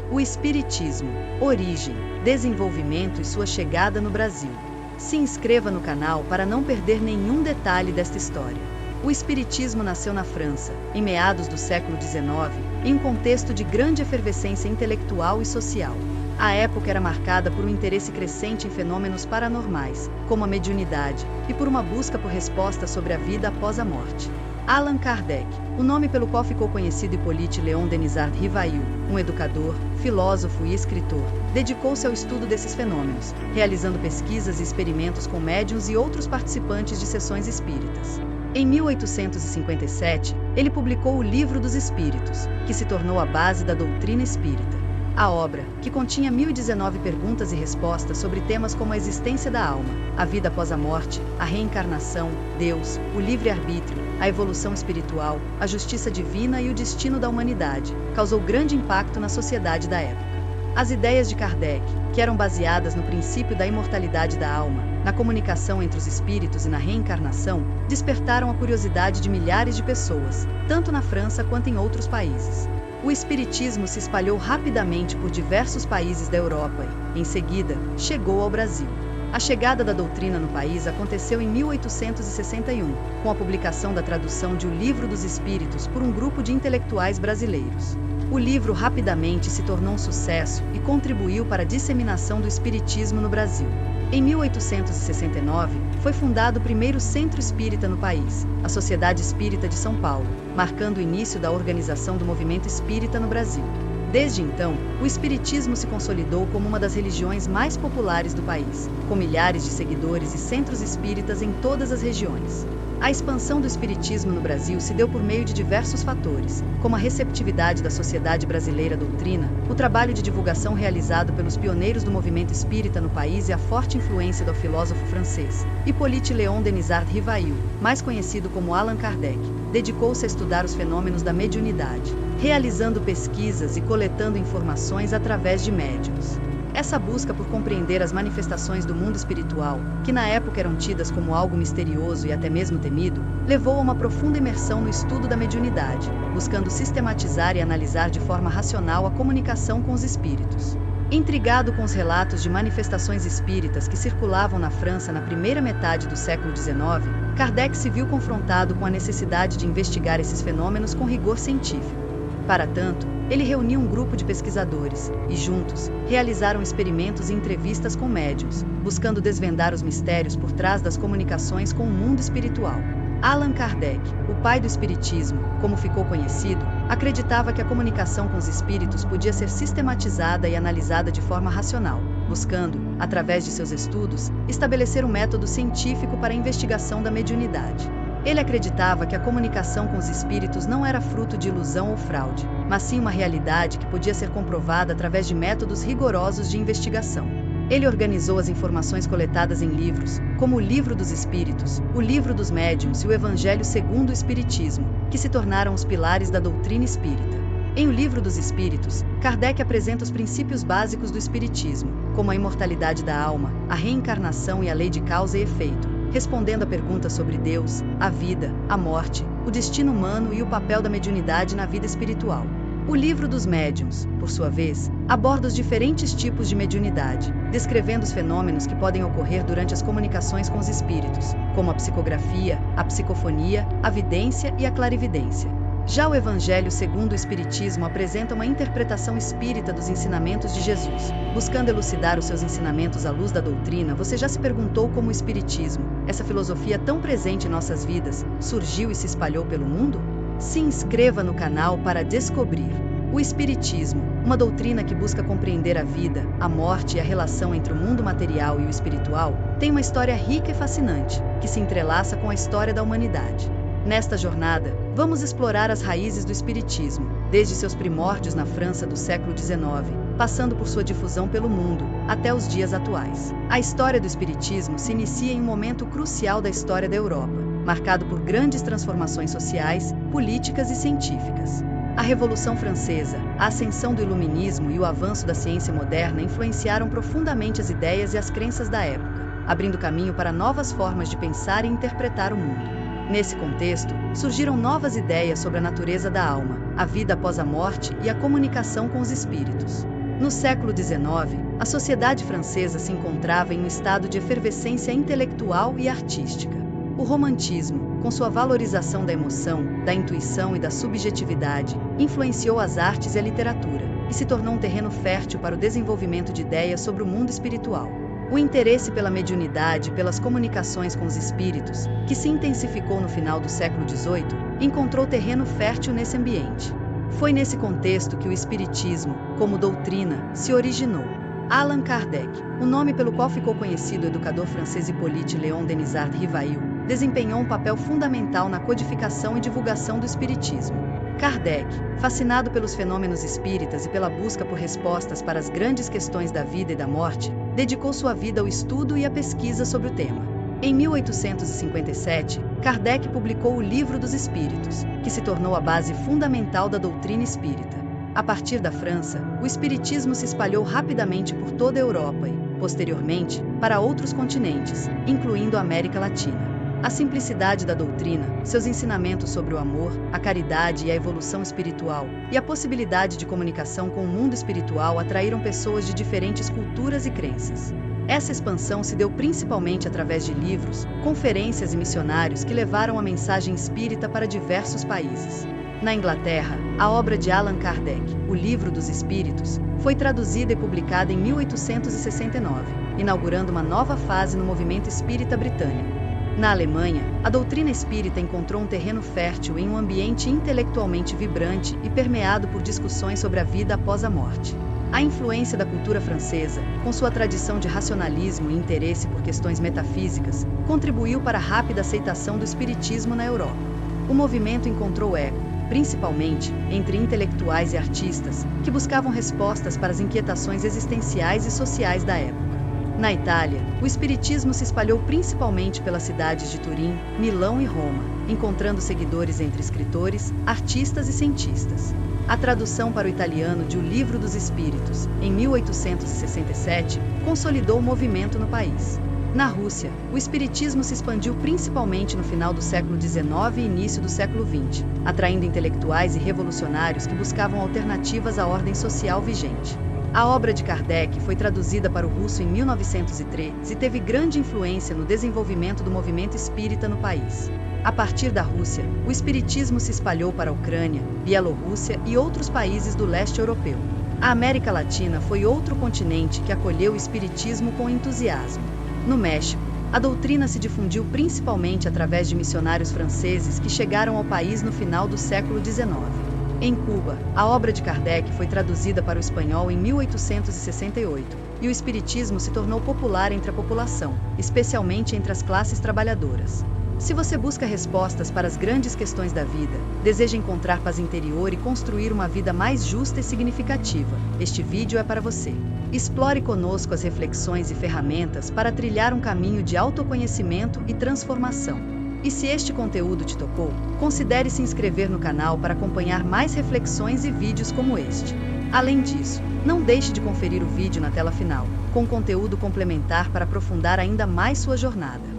O Espiritismo, origem, desenvolvimento e sua chegada no Brasil. Se inscreva no canal para não perder nenhum detalhe desta história. O Espiritismo nasceu na França, em meados do século XIX, em um contexto de grande efervescência intelectual e social. A época era marcada por um interesse crescente em fenômenos paranormais, como a mediunidade, e por uma busca por respostas sobre a vida após a morte. Allan Kardec, o nome pelo qual ficou conhecido Hippolyte Léon Denisard Rivail, um educador, filósofo e escritor, dedicou-se ao estudo desses fenômenos, realizando pesquisas e experimentos com médiuns e outros participantes de sessões espíritas. Em 1857, ele publicou o Livro dos Espíritos, que se tornou a base da doutrina espírita. A obra, que continha 1019 perguntas e respostas sobre temas como a existência da alma, a vida após a morte, a reencarnação, Deus, o livre-arbítrio, a evolução espiritual, a justiça divina e o destino da humanidade, causou grande impacto na sociedade da época. As ideias de Kardec, que eram baseadas no princípio da imortalidade da alma, na comunicação entre os espíritos e na reencarnação, despertaram a curiosidade de milhares de pessoas, tanto na França quanto em outros países. O espiritismo se espalhou rapidamente por diversos países da Europa e, em seguida, chegou ao Brasil. A chegada da doutrina no país aconteceu em 1861, com a publicação da tradução de O Livro dos Espíritos por um grupo de intelectuais brasileiros. O livro rapidamente se tornou um sucesso e contribuiu para a disseminação do espiritismo no Brasil. Em 1869, foi fundado o primeiro centro espírita no país, a Sociedade Espírita de São Paulo, marcando o início da organização do movimento espírita no Brasil. Desde então, o espiritismo se consolidou como uma das religiões mais populares do país, com milhares de seguidores e centros espíritas em todas as regiões. A expansão do espiritismo no Brasil se deu por meio de diversos fatores, como a receptividade da sociedade brasileira à doutrina, o trabalho de divulgação realizado pelos pioneiros do movimento espírita no país e a forte influência do filósofo francês Hippolyte Léon Denisard Rivail, mais conhecido como Allan Kardec, dedicou-se a estudar os fenômenos da mediunidade, realizando pesquisas e coletando informações através de médiuns. Essa busca por compreender as manifestações do mundo espiritual, que na época eram tidas como algo misterioso e até mesmo temido, levou a uma profunda imersão no estudo da mediunidade, buscando sistematizar e analisar de forma racional a comunicação com os espíritos. Intrigado com os relatos de manifestações espíritas que circulavam na França na primeira metade do século XIX, Kardec se viu confrontado com a necessidade de investigar esses fenômenos com rigor científico. Para tanto, ele reuniu um grupo de pesquisadores e, juntos, realizaram experimentos e entrevistas com médiuns, buscando desvendar os mistérios por trás das comunicações com o mundo espiritual. Allan Kardec, o pai do espiritismo, como ficou conhecido, acreditava que a comunicação com os espíritos podia ser sistematizada e analisada de forma racional, buscando, através de seus estudos, estabelecer um método científico para a investigação da mediunidade. Ele acreditava que a comunicação com os espíritos não era fruto de ilusão ou fraude, mas sim uma realidade que podia ser comprovada através de métodos rigorosos de investigação. Ele organizou as informações coletadas em livros, como o Livro dos Espíritos, o Livro dos Médiuns e o Evangelho segundo o Espiritismo, que se tornaram os pilares da doutrina espírita. Em O Livro dos Espíritos, Kardec apresenta os princípios básicos do espiritismo, como a imortalidade da alma, a reencarnação e a lei de causa e efeito, respondendo a perguntas sobre Deus, a vida, a morte, o destino humano e o papel da mediunidade na vida espiritual. O Livro dos Médiuns, por sua vez, aborda os diferentes tipos de mediunidade, descrevendo os fenômenos que podem ocorrer durante as comunicações com os espíritos, como a psicografia, a psicofonia, a vidência e a clarividência. Já o Evangelho segundo o Espiritismo apresenta uma interpretação espírita dos ensinamentos de Jesus. Buscando elucidar os seus ensinamentos à luz da doutrina, você já se perguntou como o Espiritismo, essa filosofia tão presente em nossas vidas, surgiu e se espalhou pelo mundo? Se inscreva no canal para descobrir. O Espiritismo, uma doutrina que busca compreender a vida, a morte e a relação entre o mundo material e o espiritual, tem uma história rica e fascinante, que se entrelaça com a história da humanidade. Nesta jornada, vamos explorar as raízes do espiritismo, desde seus primórdios na França do século XIX, passando por sua difusão pelo mundo, até os dias atuais. A história do espiritismo se inicia em um momento crucial da história da Europa, marcado por grandes transformações sociais, políticas e científicas. A Revolução Francesa, a ascensão do Iluminismo e o avanço da ciência moderna influenciaram profundamente as ideias e as crenças da época, abrindo caminho para novas formas de pensar e interpretar o mundo. Nesse contexto, surgiram novas ideias sobre a natureza da alma, a vida após a morte e a comunicação com os espíritos. No século XIX, a sociedade francesa se encontrava em um estado de efervescência intelectual e artística. O romantismo, com sua valorização da emoção, da intuição e da subjetividade, influenciou as artes e a literatura, e se tornou um terreno fértil para o desenvolvimento de ideias sobre o mundo espiritual. O interesse pela mediunidade e pelas comunicações com os espíritos, que se intensificou no final do século XVIII, encontrou terreno fértil nesse ambiente. Foi nesse contexto que o espiritismo, como doutrina, se originou. Allan Kardec, o nome pelo qual ficou conhecido o educador francês Hippolyte Léon Denisard Rivail, desempenhou um papel fundamental na codificação e divulgação do espiritismo. Kardec, fascinado pelos fenômenos espíritas e pela busca por respostas para as grandes questões da vida e da morte, dedicou sua vida ao estudo e à pesquisa sobre o tema. Em 1857, Kardec publicou o Livro dos Espíritos, que se tornou a base fundamental da doutrina espírita. A partir da França, o espiritismo se espalhou rapidamente por toda a Europa e, posteriormente, para outros continentes, incluindo a América Latina. A simplicidade da doutrina, seus ensinamentos sobre o amor, a caridade e a evolução espiritual, e a possibilidade de comunicação com o mundo espiritual atraíram pessoas de diferentes culturas e crenças. Essa expansão se deu principalmente através de livros, conferências e missionários que levaram a mensagem espírita para diversos países. Na Inglaterra, a obra de Allan Kardec, O Livro dos Espíritos, foi traduzida e publicada em 1869, inaugurando uma nova fase no movimento espírita britânico. Na Alemanha, a doutrina espírita encontrou um terreno fértil em um ambiente intelectualmente vibrante e permeado por discussões sobre a vida após a morte. A influência da cultura francesa, com sua tradição de racionalismo e interesse por questões metafísicas, contribuiu para a rápida aceitação do espiritismo na Europa. O movimento encontrou eco, principalmente, entre intelectuais e artistas, que buscavam respostas para as inquietações existenciais e sociais da época. Na Itália, o espiritismo se espalhou principalmente pelas cidades de Turim, Milão e Roma, encontrando seguidores entre escritores, artistas e cientistas. A tradução para o italiano de O Livro dos Espíritos, em 1867, consolidou o movimento no país. Na Rússia, o espiritismo se expandiu principalmente no final do século XIX e início do século XX, atraindo intelectuais e revolucionários que buscavam alternativas à ordem social vigente. A obra de Kardec foi traduzida para o russo em 1913 e teve grande influência no desenvolvimento do movimento espírita no país. A partir da Rússia, o espiritismo se espalhou para a Ucrânia, Bielorrússia e outros países do leste europeu. A América Latina foi outro continente que acolheu o espiritismo com entusiasmo. No México, a doutrina se difundiu principalmente através de missionários franceses que chegaram ao país no final do século XIX. Em Cuba, a obra de Kardec foi traduzida para o espanhol em 1868, e o espiritismo se tornou popular entre a população, especialmente entre as classes trabalhadoras. Se você busca respostas para as grandes questões da vida, deseja encontrar paz interior e construir uma vida mais justa e significativa, este vídeo é para você. Explore conosco as reflexões e ferramentas para trilhar um caminho de autoconhecimento e transformação. E se este conteúdo te tocou, considere se inscrever no canal para acompanhar mais reflexões e vídeos como este. Além disso, não deixe de conferir o vídeo na tela final, com conteúdo complementar para aprofundar ainda mais sua jornada.